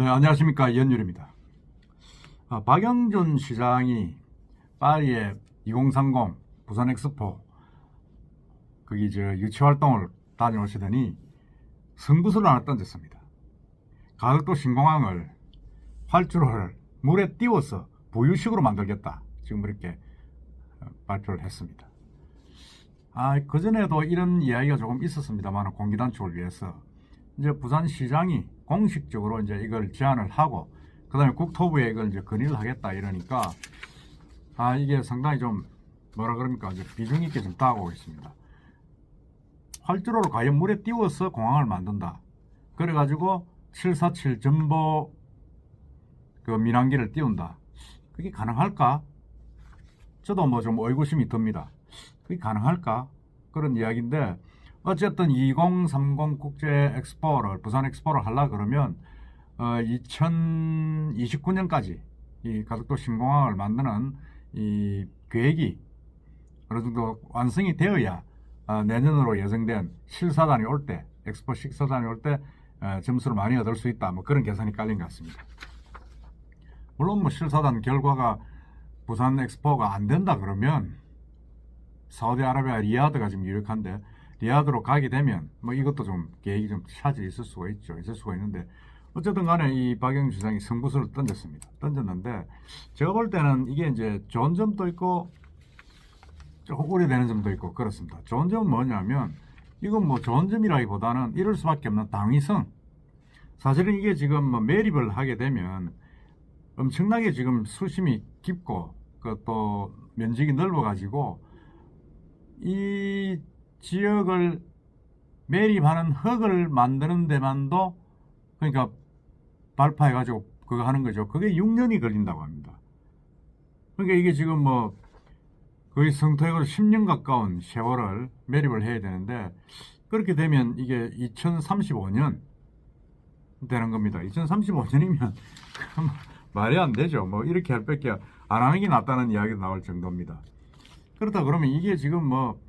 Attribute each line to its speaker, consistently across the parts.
Speaker 1: 네, 안녕하십니까. 연율입니다. 박영준 시장이 파리의 2030 부산 엑스포 거기 유치활동을 다녀오시더니 승부수를 하나 던졌습니다. 가덕도 신공항을 활주로를 물에 띄워서 부유식으로 만들겠다. 지금 그렇게 발표를 했습니다. 그전에도 이런 이야기가 조금 있었습니다만 공기단축을 위해서 이제 부산시장이 공식적으로 이제 이걸 제안을 하고 그 다음에 국토부에 이걸 이제 건의를 하겠다 이러니까 이게 상당히 좀 뭐라 그럽니까 이제 비중 있게 좀 다가오고 있습니다. 활주로를 과연 물에 띄워서 공항을 만든다. 그래가지고 747 전보 그 민항기를 띄운다. 그게 가능할까? 저도 뭐 좀 의구심이 듭니다. 그게 가능할까? 그런 이야기인데 어쨌든 2030 국제 엑스포를 부산 엑스포를 하려 그러면 2029년까지 이 가덕도 신공항을 만드는 이 계획이 어느 정도 완성이 되어야 내년으로 예정된 실사단이 올 때 엑스포 식사단이 올 때 점수를 많이 얻을 수 있다. 뭐 그런 계산이 깔린 것 같습니다. 물론 뭐 실사단 결과가 부산 엑스포가 안 된다 그러면 사우디아라비아 리야드가 지금 유력한데 리야드로 가게 되면 뭐 이것도 좀 계획이 좀 차질이 있을 수가 있는데 어쨌든 간에 이 박영준 시장이 승부수를 던졌는데 제가 볼 때는 이게 이제 좋은 점도 있고 조금 우려되는 점도 있고 그렇습니다. 좋은 점은 뭐냐면 이건 뭐 좋은 점이라기보다는 이럴 수밖에 없는 당위성. 사실은 이게 지금 뭐 매립을 하게 되면 엄청나게 지금 수심이 깊고 또 면적이 넓어 가지고 이 지역을 매립하는 흙을 만드는 데만도 그러니까 발파해 가지고 그거 하는 거죠. 그게 6년이 걸린다고 합니다. 그러니까 이게 지금 뭐 거의 성토액으로 10년 가까운 세월을 매립을 해야 되는데 그렇게 되면 이게 2035년 되는 겁니다. 2035년이면 말이 안 되죠. 뭐 이렇게 할 밖에 안 하는 게 낫다는 이야기도 나올 정도입니다. 그렇다 그러면 이게 지금 뭐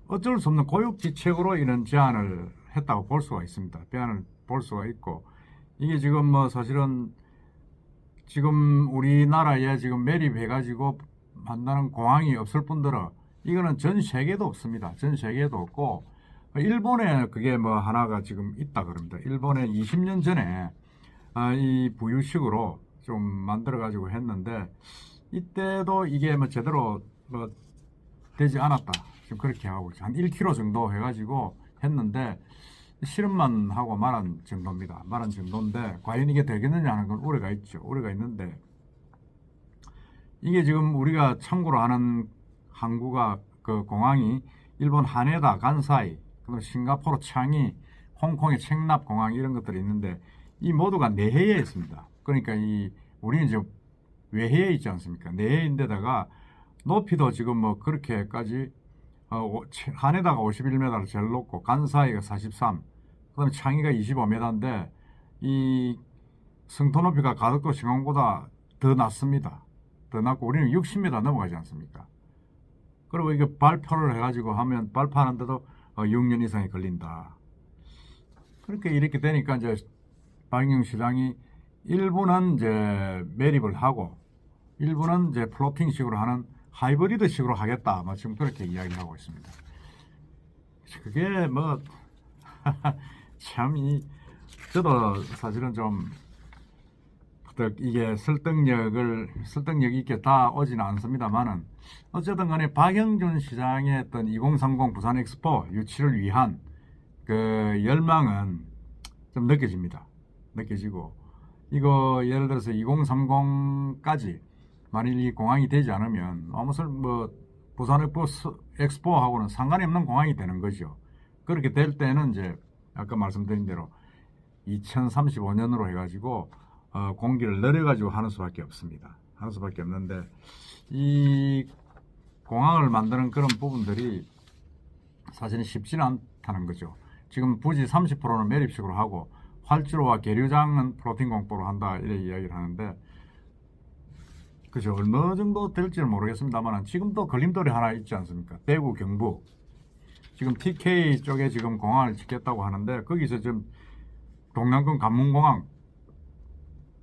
Speaker 1: 어쩔 수 없는 고육지책으로 이런 제안을 했다고 볼 수가 있습니다. 제안을 볼 수가 있고 이게 지금 뭐 사실은 지금 우리나라에 지금 매립해가지고 만드는 공항이 없을 뿐더러 이거는 전 세계도 없습니다. 전 세계도 없고 일본에 그게 뭐 하나가 지금 있다 그럽니다. 일본에 20년 전에 이 부유식으로 좀 만들어 가지고 했는데 이때도 이게 뭐 제대로 뭐 되지 않았다. 지금 그렇게 하고 한 1km 정도 해가지고 했는데 실험만 하고 말한 정도입니다. 말한 정도인데 과연 이게 되겠느냐 하는 건 우려가 있죠. 우려가 있는데 이게 지금 우리가 참고로 아는 항구가 그 공항이 일본 하네다, 간사이, 그다음 싱가포르 창이, 홍콩의 책납 공항 이런 것들이 있는데 이 모두가 내해에 있습니다. 그러니까 우리는 지금 외해에 있지 않습니까? 내해인데다가 높이도 지금 뭐 그렇게까지 하네다가 51m를 제일 높고 간사이가 43, 그다음에 창의가 25m인데 이 성토 높이가 가덕도 신공항보다 더 낮습니다. 더 낮고 우리는 60m 넘어가지 않습니까? 그리고 이게 발표를 해가지고 하면 발표하는데도 6년 이상이 걸린다. 그렇게 이렇게 되니까 이제 박영준 시장이 일부는 이제 매립을 하고 일부는 이제 플로팅식으로 하는 하이브리드식으로 하겠다. 뭐 지금 그렇게 이야기를 하고 있습니다. 그게 뭐 참 저도 사실은 좀 이게 설득력 있게 다 오지는 않습니다만은 어쨌든 간에 박영준 시장의 어떤 2030 부산 엑스포 유치를 위한 그 열망은 좀 느껴지고 이거 예를 들어서 2030까지 만일 이 공항이 되지 않으면 무슨 뭐 부산 엑스포하고는 상관이 없는 공항이 되는 거죠. 그렇게 될 때는 이제 아까 말씀드린 대로 2035년으로 해가지고 공기를 늘려가지고 하는 수밖에 없습니다. 하는 수밖에 없는데 이 공항을 만드는 그런 부분들이 사실은 쉽지는 않다는 거죠. 지금 부지 30%는 매립식으로 하고 활주로와 계류장은 플로팅 공포로 한다 이렇게 이야기를 하는데 그죠. 어느 정도 될지는 모르겠습니다만 지금도 걸림돌이 하나 있지 않습니까? 대구 경북 지금 TK 쪽에 지금 공항을 짓겠다고 하는데 거기서 좀 동남권 관문공항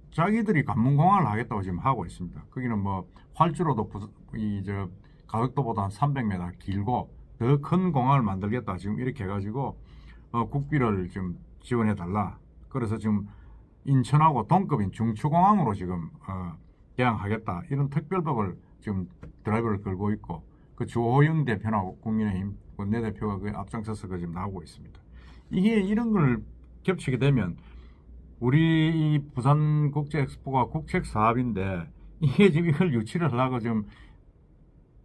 Speaker 1: 자기들이 관문공항을 하겠다고 지금 하고 있습니다. 거기는 뭐 활주로도 이저 가덕도보다 한 300m 길고 더 큰 공항을 만들겠다 지금 이렇게 해가지고 국비를 좀 지원해 달라. 그래서 지금 인천하고 동급인 중추공항으로 지금 개항하겠다 이런 특별법을 지금 드라이브를 걸고 있고 그 주호영 대표나 국민의힘 원내대표가 그 앞장서서 그 지금 나오고 있습니다. 이게 이런 걸 겹치게 되면 우리 이 부산 국제 엑스포가 국책 사업인데 이게 지금 이걸 유치를 하려고 지금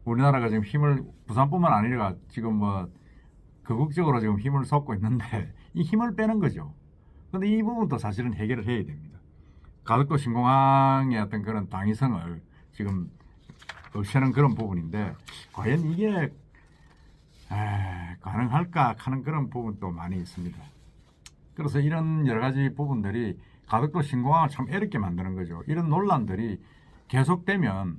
Speaker 1: 우리나라가 지금 힘을 부산뿐만 아니라 지금 뭐 거국적으로 지금 힘을 쏟고 있는데 이 힘을 빼는 거죠. 근데 이 부분도 사실은 해결을 해야 됩니다. 가덕도 신공항의 어떤 그런 당위성을 지금 없애는 그런 부분인데 과연 이게 가능할까 하는 그런 부분도 많이 있습니다. 그래서 이런 여러 가지 부분들이 가덕도 신공항을 참 어렵게 만드는 거죠. 이런 논란들이 계속되면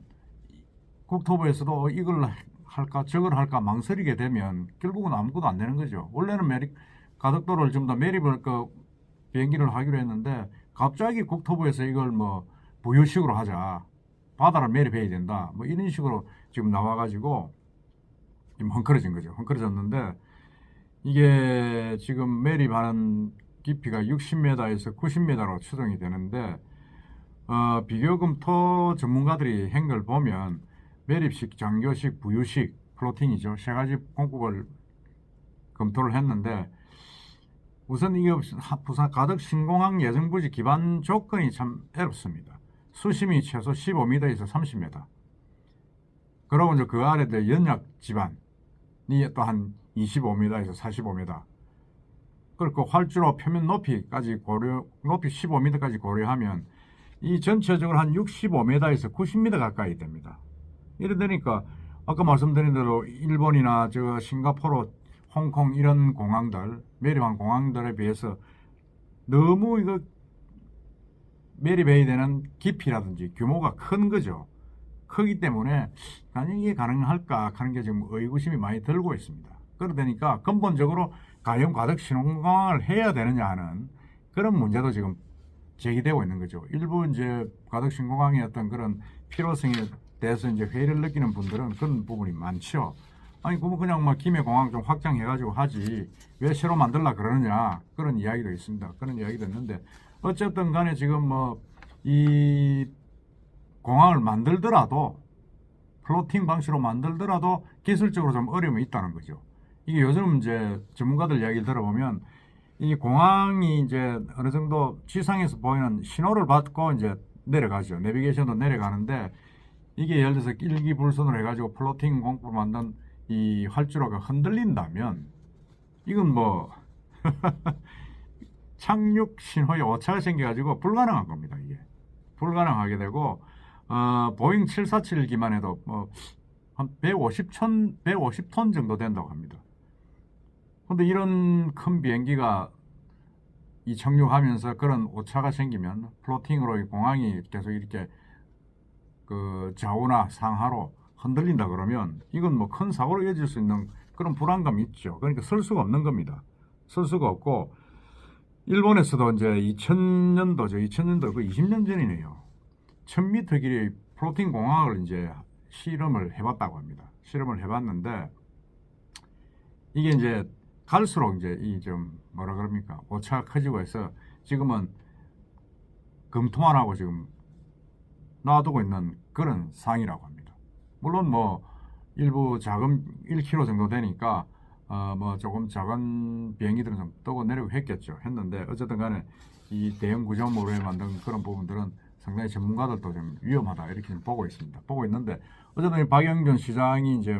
Speaker 1: 국토부에서도 이걸 할까 저걸 할까 망설이게 되면 결국은 아무것도 안 되는 거죠. 원래는 가덕도를 좀 더 매립을 비행기를 하기로 했는데 갑자기 국토부에서 이걸 뭐 부유식으로 하자, 바다를 매립해야 된다, 뭐 이런 식으로 지금 나와가지고 지금 헝클어진 거죠. 헝클어졌는데 이게 지금 매립하는 깊이가 60m에서 90m로 추정이 되는데 비교금토 전문가들이 한 걸 보면 매립식, 장교식, 부유식, 플로팅이죠. 세 가지 공법을 검토를 했는데 우선 이게 부산 가덕 신공항 예정부지 기반 조건이 참 어렵습니다. 수심이 최소 15m에서 30m. 그리고 이제 그 아래 연약 지반이 또 한 25m에서 45m. 그리고 활주로 표면 높이까지 높이 15m까지 고려하면 이 전체적으로 한 65m에서 90m 가까이 됩니다. 이러니까 아까 말씀드린 대로 일본이나 싱가포르, 홍콩 이런 공항들, 매립한 공항들에 비해서 너무 이거 매립해야 되는 깊이라든지 규모가 큰 거죠. 크기 때문에 과연 이게 가능할까 하는 게 지금 의구심이 많이 들고 있습니다. 그러다니까 근본적으로 과연 가덕 신공항을 해야 되느냐 하는 그런 문제도 지금 제기되고 있는 거죠. 일부 이제 가덕 신공항의 어떤 그런 필요성에 대해서 이제 회의를 느끼는 분들은 그런 부분이 많죠. 아니, 그냥 뭐 김해공항 좀 확장해가지고 하지 왜 새로 만들라 그러느냐 그런 이야기도 있습니다. 그런 이야기도 있는데 어쨌든 간에 지금 뭐 이 공항을 만들더라도 플로팅 방식으로 만들더라도 기술적으로 좀 어려움이 있다는 거죠. 이게 요즘 이제 전문가들 이야기를 들어보면 이 공항이 이제 어느 정도 지상에서 보이는 신호를 받고 이제 내려가죠. 내비게이션도 내려가는데 이게 예를 들어서 일기불순으로 해가지고 플로팅 공법을 만든 이 활주로가 흔들린다면 이건 뭐 착륙 신호에 오차가 생겨가지고 불가능한 겁니다. 이게 불가능하게 되고 보잉 747기만 해도 뭐 한 150톤 정도 된다고 합니다. 근데 이런 큰 비행기가 이 착륙하면서 그런 오차가 생기면 플로팅으로 이 공항이 계속 이렇게 그 좌우나 상하로 흔들린다 그러면 이건 뭐 큰 사고로 이어질 수 있는 그런 불안감이 있죠. 그러니까 쓸 수가 없는 겁니다. 쓸 수가 없고 일본에서도 이제 2000년도 그 20년 전이네요. 1000m 길이의 플로팅 공항을 이제 실험을 해봤다고 합니다. 실험을 해봤는데 이게 이제 갈수록 이제 이 좀 뭐라 그럽니까 오차가 커지고 해서 지금은 검토만 하고 지금 놔두고 있는 그런 상이라고 합니다. 물론 뭐 일부 작은 1km 정도 되니까 뭐 조금 작은 비행기들은 좀 떠고 내리고 했는데 어쨌든 간에 이 대형 구조물에 만든 그런 부분들은 상당히 전문가들도 좀 위험하다 이렇게 좀 보고 있습니다. 보고 있는데 어쨌든 박영준 시장이 이제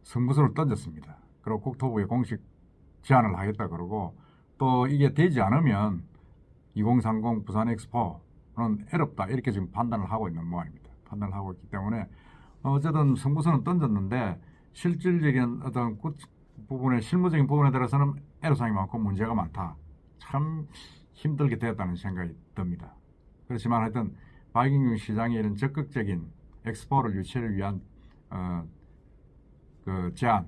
Speaker 1: 승부수를 던졌습니다. 그리고 국토부에 공식 제안을 하겠다 그러고 또 이게 되지 않으면 2030 부산 엑스포는 어렵다 이렇게 지금 판단을 하고 있는 모양입니다. 판단을 하고 있기 때문에 어쨌든 승부수는 던졌는데 실질적인 어떤 부분에 실무적인 부분에 대해서는 애로사항이 많고 문제가 많다. 참 힘들게 되었다는 생각이 듭니다. 그렇지만 하여튼 박영준 시장의 이런 적극적인 엑스포를 유치를 위한 그 제안,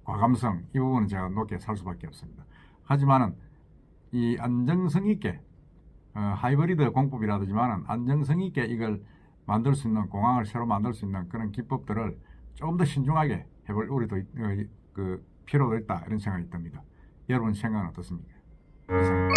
Speaker 1: 과감성 이 부분은 제가 높게 살 수밖에 없습니다. 하지만은 이 안정성 있게 하이브리드 공법이라지만은 안정성 있게 이걸 만들 수 있는 공항을 새로 만들 수 있는 그런 기법들을 조금 더 신중하게 해볼 우리도 그 필요도 있다 이런 생각이 듭니다. 여러분 생각은 어떻습니까? 이상.